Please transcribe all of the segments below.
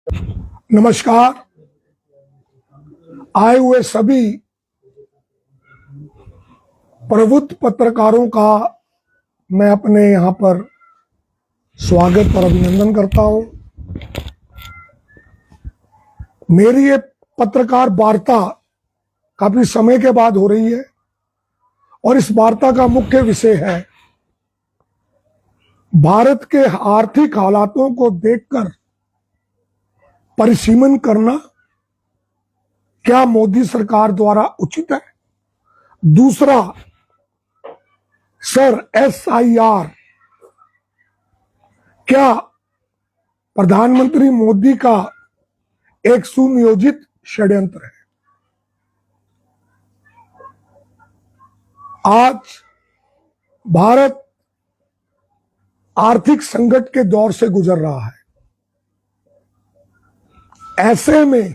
नमस्कार। आए हुए सभी प्रबुद्ध पत्रकारों का मैं अपने यहाँ पर स्वागत और अभिनंदन करता हूँ। मेरी ये पत्रकार वार्ता काफी समय के बाद हो रही है और इस वार्ता का मुख्य विषय है भारत के आर्थिक हालातों को देखकर परिसीमन करना क्या मोदी सरकार द्वारा उचित है। दूसरा, सर SIR क्या प्रधानमंत्री मोदी का एक सुनियोजित षड्यंत्र है। आज भारत आर्थिक संकट के दौर से गुजर रहा है। ऐसे में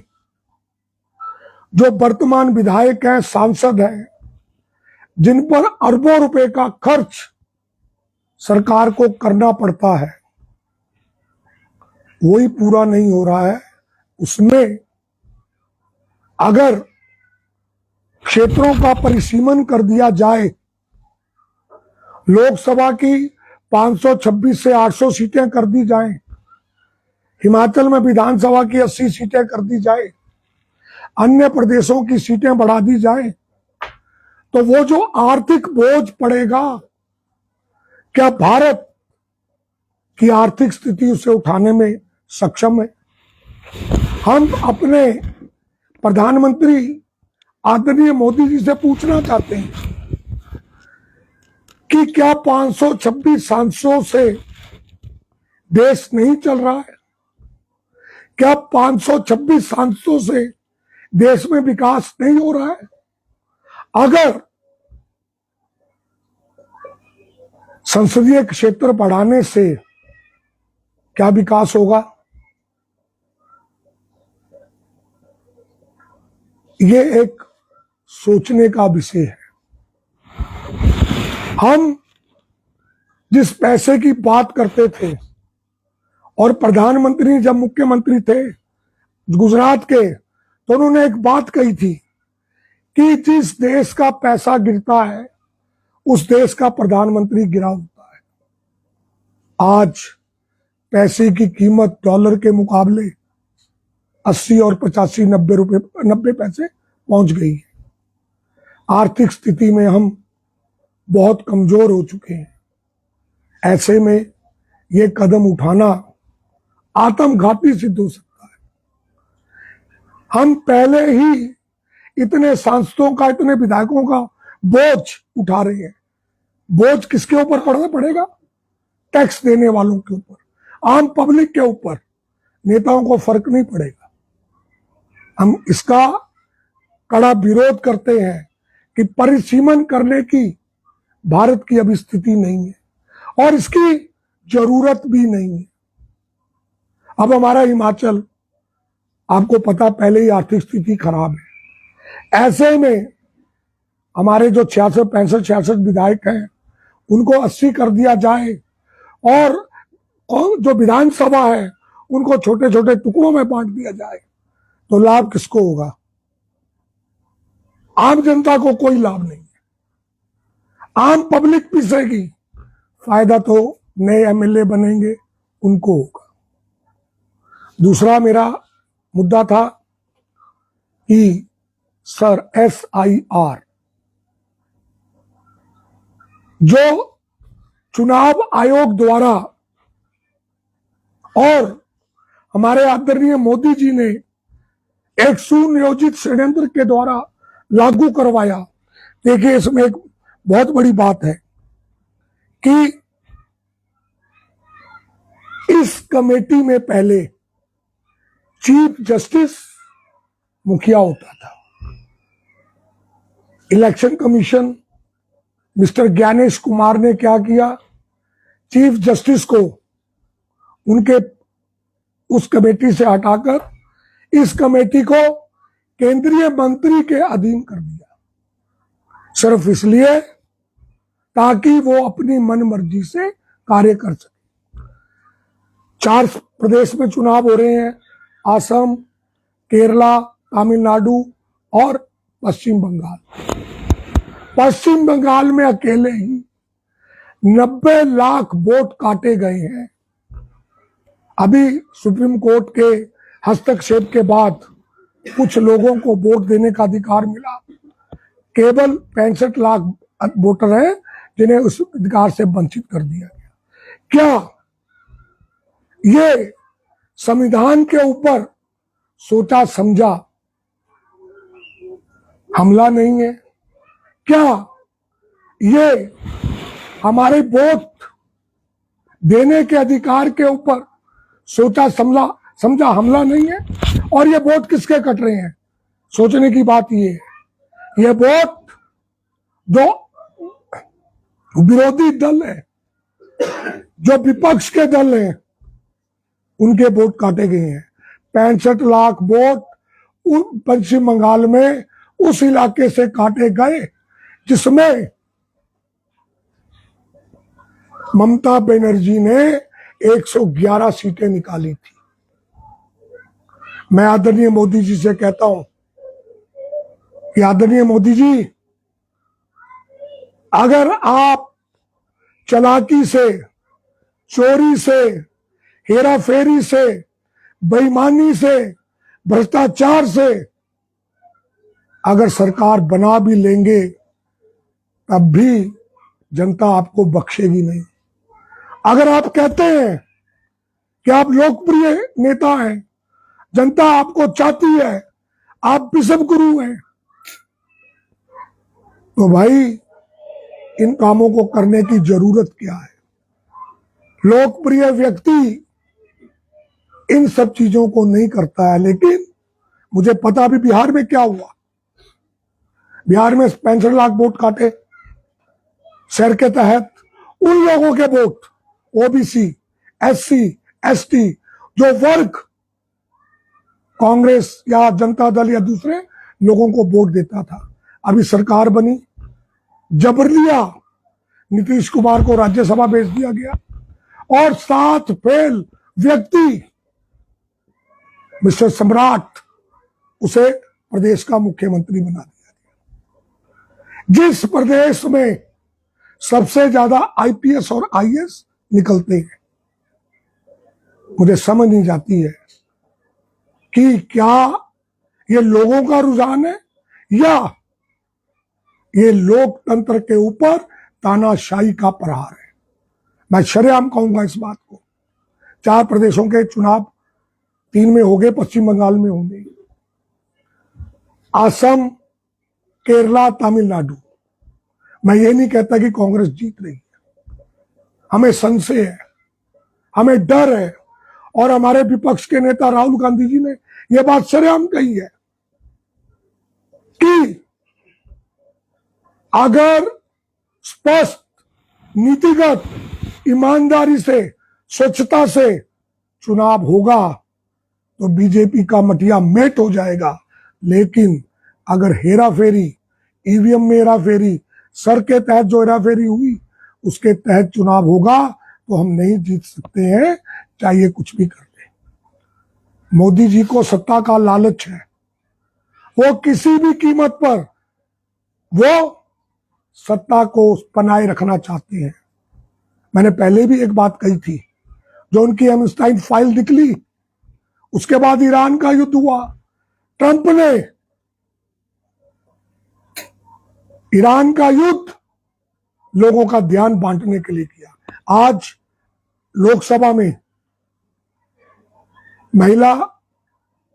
जो वर्तमान विधायक हैं, सांसद हैं, जिन पर अरबों रुपए का खर्च सरकार को करना पड़ता है, वही पूरा नहीं हो रहा है। उसमें अगर क्षेत्रों का परिसीमन कर दिया जाए, लोकसभा की 526 से 800 सीटें कर दी जाएं, हिमाचल में विधानसभा की 80 सीटें कर दी जाए, अन्य प्रदेशों की सीटें बढ़ा दी जाए, तो वो जो आर्थिक बोझ पड़ेगा, क्या भारत की आर्थिक स्थिति उसे उठाने में सक्षम है। हम अपने प्रधानमंत्री आदरणीय मोदी जी से पूछना चाहते हैं कि क्या 526 सांसदों से देश नहीं चल रहा है। क्या 526 सांसदों से देश में विकास नहीं हो रहा है। अगर संसदीय क्षेत्र बढ़ाने से क्या विकास होगा, ये एक सोचने का विषय है। हम जिस पैसे की बात करते थे और प्रधानमंत्री जब मुख्यमंत्री थे गुजरात के, तो उन्होंने एक बात कही थी कि जिस देश का पैसा गिरता है उस देश का प्रधानमंत्री गिरा होता है। आज पैसे की कीमत डॉलर के मुकाबले 80 और 85 90 पैसे पहुंच गई है। आर्थिक स्थिति में हम बहुत कमजोर हो चुके हैं। ऐसे में ये कदम उठाना आत्मघाती सिद्ध हो सकता है। हम पहले ही इतने सांसदों का, इतने विधायकों का बोझ उठा रहे हैं। बोझ किसके ऊपर पड़ना पड़ेगा? टैक्स देने वालों के ऊपर, आम पब्लिक के ऊपर। नेताओं को फर्क नहीं पड़ेगा। हम इसका कड़ा विरोध करते हैं कि परिसीमन करने की भारत की अभी स्थिति नहीं है और इसकी जरूरत भी नहीं है। अब हमारा हिमाचल, आपको पता, पहले ही आर्थिक स्थिति खराब है। ऐसे में हमारे जो 66 विधायक हैं उनको 80 कर दिया जाए और जो विधानसभा है उनको छोटे छोटे टुकड़ों में बांट दिया जाए, तो लाभ किसको होगा? आम जनता को कोई लाभ नहीं है। आम पब्लिक पिसेगी, फायदा तो नए MLA बनेंगे उनको होगा। दूसरा मेरा मुद्दा था कि सर SIR जो चुनाव आयोग द्वारा और हमारे आदरणीय मोदी जी ने एक सुनियोजित षड्यंत्र के द्वारा लागू करवाया। देखिए, इसमें एक बहुत बड़ी बात है कि इस कमेटी में पहले चीफ जस्टिस मुखिया होता था। Election commission mister Gyanesh Kumar ने क्या किया? चीफ जस्टिस को उनके उस कमेटी से हटाकर इस कमेटी को केंद्रीय मंत्री के अधीन कर दिया, सिर्फ इसलिए ताकि वो अपनी मनमर्जी से कार्य कर सके। 4 प्रदेश में चुनाव हो रहे हैं, असम, केरला, तमिलनाडु और पश्चिम बंगाल। पश्चिम बंगाल में अकेले ही 90 लाख वोट काटे गए हैं। अभी सुप्रीम कोर्ट के हस्तक्षेप के बाद कुछ लोगों को वोट देने का अधिकार मिला। केवल 65 लाख वोटर हैं जिन्हें उस अधिकार से वंचित कर दिया गया। क्या ये संविधान के ऊपर सोचा समझा हमला नहीं है? क्या ये हमारे वोट देने के अधिकार के ऊपर सोचा समझा हमला नहीं है? और ये वोट किसके कट रहे हैं? सोचने की बात ये वोट जो विरोधी दल है, जो विपक्ष के दल हैं, उनके वोट काटे गए हैं। 65 लाख वोट पश्चिम बंगाल में उस इलाके से काटे गए जिसमें ममता बनर्जी ने 111 सीटें निकाली थी। मैं आदरणीय मोदी जी से कहता हूं कि आदरणीय मोदी जी, अगर आप चालाकी से, चोरी से, हेराफेरी से, बेईमानी से, भ्रष्टाचार से अगर सरकार बना भी लेंगे तब भी जनता आपको बख्शेगी नहीं। अगर आप कहते हैं कि आप लोकप्रिय नेता हैं, जनता आपको चाहती है, आप विश्व गुरु हैं, तो भाई इन कामों को करने की जरूरत क्या है? लोकप्रिय व्यक्ति इन सब चीजों को नहीं करता है। लेकिन मुझे पता अभी बिहार में क्या हुआ। बिहार में 65 लाख वोट काटे शहर के तहत। उन लोगों के वोट, ओबीसी, एससी, एसटी, जो वर्ग कांग्रेस या जनता दल या दूसरे लोगों को वोट देता था, अभी सरकार बनी, जबरलिया नीतीश कुमार को राज्यसभा भेज दिया गया और 7 फेल व्यक्ति मिस्टर सम्राट, उसे प्रदेश का मुख्यमंत्री बना दिया गया। जिस प्रदेश में सबसे ज्यादा आईपीएस और आईएएस निकलते हैं, मुझे समझ नहीं जाती है कि क्या ये लोगों का रुझान है या ये लोकतंत्र के ऊपर तानाशाही का प्रहार है। मैं शरेआम कहूंगा इस बात को। 4 प्रदेशों के चुनाव 3 में हो गए, पश्चिम बंगाल में होंगे, असम, केरला, तमिलनाडु। मैं ये नहीं कहता कि कांग्रेस जीत रही है, हमें संशय है, हमें डर है। और हमारे विपक्ष के नेता राहुल गांधी जी ने यह बात शरेआम कही है कि अगर स्पष्ट, नीतिगत, ईमानदारी से, स्वच्छता से चुनाव होगा तो बीजेपी का मटिया मेट हो जाएगा। लेकिन अगर हेराफेरी, ईवीएम में हेराफेरी, सर के तहत जो हेराफेरी हुई उसके तहत चुनाव होगा तो हम नहीं जीत सकते हैं, चाहे कुछ भी कर दे। मोदी जी को सत्ता का लालच है, वो किसी भी कीमत पर वो सत्ता को बनाए रखना चाहते हैं। मैंने पहले भी एक बात कही थी, जो उनकी एमस्टाइन फाइल निकली, उसके बाद ईरान का युद्ध हुआ, ट्रंप ने ईरान का युद्ध लोगों का ध्यान बांटने के लिए किया। आज लोकसभा में महिला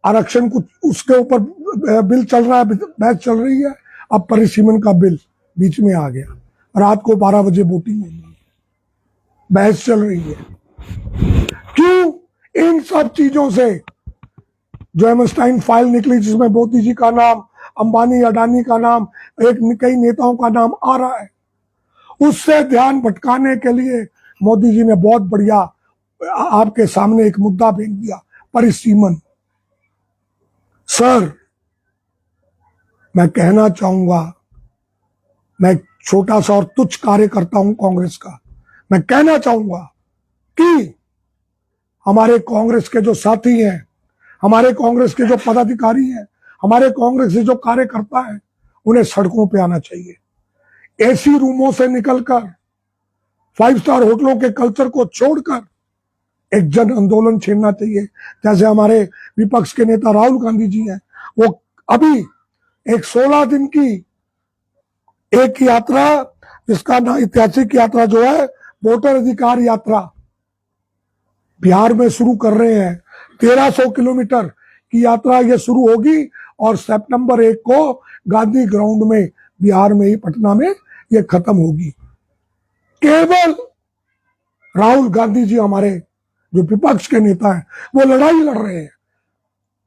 आरक्षण कुछ उसके ऊपर बिल चल रहा है, बहस चल रही है। अब परिसीमन का बिल बीच में आ गया, रात को 12 बजे वोटिंग होगी, बहस चल रही है। क्यों? इन सब चीजों से जो एमस्टाइन फाइल निकली, जिसमें मोदी जी का नाम, अंबानी अडानी का नाम, कई नेताओं का नाम आ रहा है, उससे ध्यान भटकाने के लिए मोदी जी ने बहुत बढ़िया आपके सामने एक मुद्दा फेंक दिया, परिसीमन। सर, मैं कहना चाहूंगा, मैं छोटा सा और तुच्छ कार्यकर्ता हूं कांग्रेस का, मैं कहना चाहूंगा कि हमारे कांग्रेस के जो साथी हैं, हमारे कांग्रेस के जो पदाधिकारी हैं, हमारे कांग्रेस के जो कार्यकर्ता हैं, उन्हें सड़कों पे आना चाहिए। एसी रूमों से निकलकर 5 स्टार होटलों के कल्चर को छोड़कर एक जन आंदोलन छेड़ना चाहिए। जैसे हमारे विपक्ष के नेता राहुल गांधी जी हैं, वो अभी एक 16 दिन की एक यात्रा, जिसका ना ऐतिहासिक यात्रा जो है वोटर अधिकार यात्रा, बिहार में शुरू कर रहे हैं। 1300 किलोमीटर की यात्रा ये शुरू होगी और सितंबर 1 को गांधी ग्राउंड में, बिहार में ही, पटना में ये खत्म होगी। केवल राहुल गांधी जी, हमारे जो विपक्ष के नेता हैं, वो लड़ाई लड़ रहे हैं।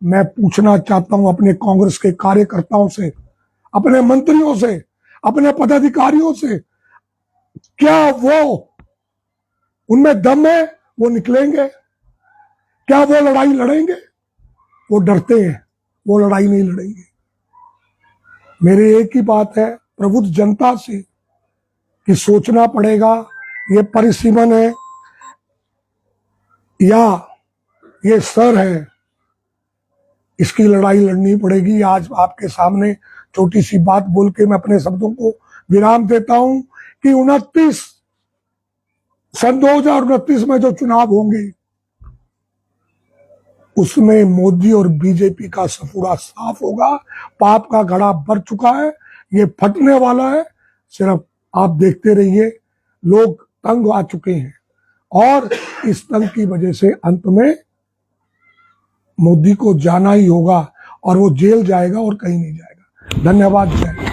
मैं पूछना चाहता हूं अपने कांग्रेस के कार्यकर्ताओं से, अपने मंत्रियों से, अपने पदाधिकारियों से, क्या वो, उनमें दम है, वो निकलेंगे? क्या वो लड़ाई लड़ेंगे? वो डरते हैं, वो लड़ाई नहीं लड़ेंगे। मेरी एक ही बात है प्रबुद्ध जनता से कि सोचना पड़ेगा, ये परिसीमन है या ये सर है, इसकी लड़ाई लड़नी पड़ेगी। आज आपके सामने छोटी सी बात बोल के मैं अपने शब्दों को विराम देता हूं कि 2029 में जो चुनाव होंगे, उसमें मोदी और बीजेपी का सफुरा साफ होगा। पाप का घड़ा भर चुका है, ये फटने वाला है। सिर्फ आप देखते रहिए, लोग तंग आ चुके हैं और इस तंग की वजह से अंत में मोदी को जाना ही होगा और वो जेल जाएगा और कहीं नहीं जाएगा। धन्यवाद। जय